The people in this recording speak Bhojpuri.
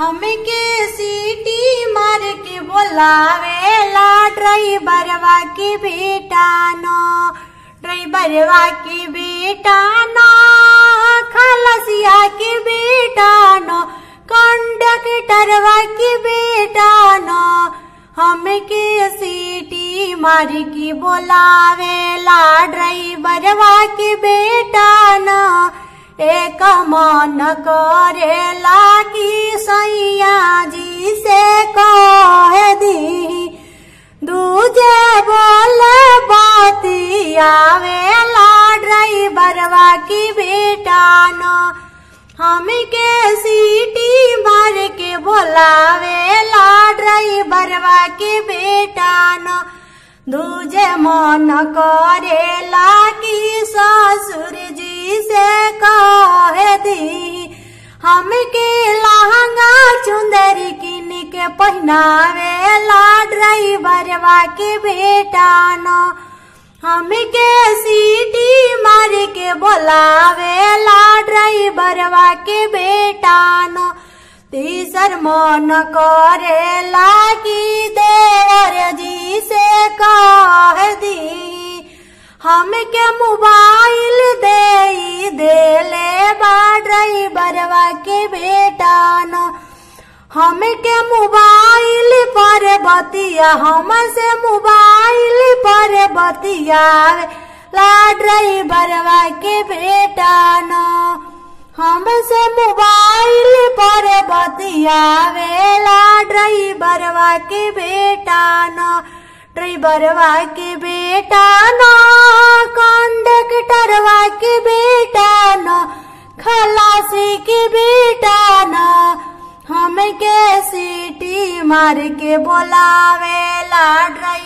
हमके सीटी मार के बोलावेला ड्राइवरवा की बेटा नो, ड्राइवरवा की बेटा नो, खलसिया की बेटा नो, कंडक्टरवा की बेटा नो। हमके सीटी मार के बोलावेला ड्राइवरवा की बेटा नो। एक मन करेला की सैया जी से कह दी, दूजे बोले बतियावेला ड्राइवरवा की बेटा नो। हमके सीटी मार के बोलावेला ड्राइवरवा की बेटा नो। दूजे मन करेला की ससुर जी से कह दी, हमके लहंगा चुंदरी किन के पहनावेला ड्राइवरवा की बेटा नो। हमके सीटी मार के बोलावेला ड्राइवरवा की बेटा नो। तीसर मन करेला की देवर जी से कह दी, हमके मोबाइल दे देले बा ड्राइवरवा के बेटा नो। हमके मोबाइल पर बतिया, हमसे मोबाइल पर बतियावेला ड्राइवरवा के बेटा नो। हमसे मोबाइल पर बतियावेला ड्राइवरवा के बेटा नो। ड्राइवरवा के बेटा नो, कंडक्टरवा के बेटा नो, खलासी के बेटा नो। हमके सीटी मार के बोलावेला ड्राइवर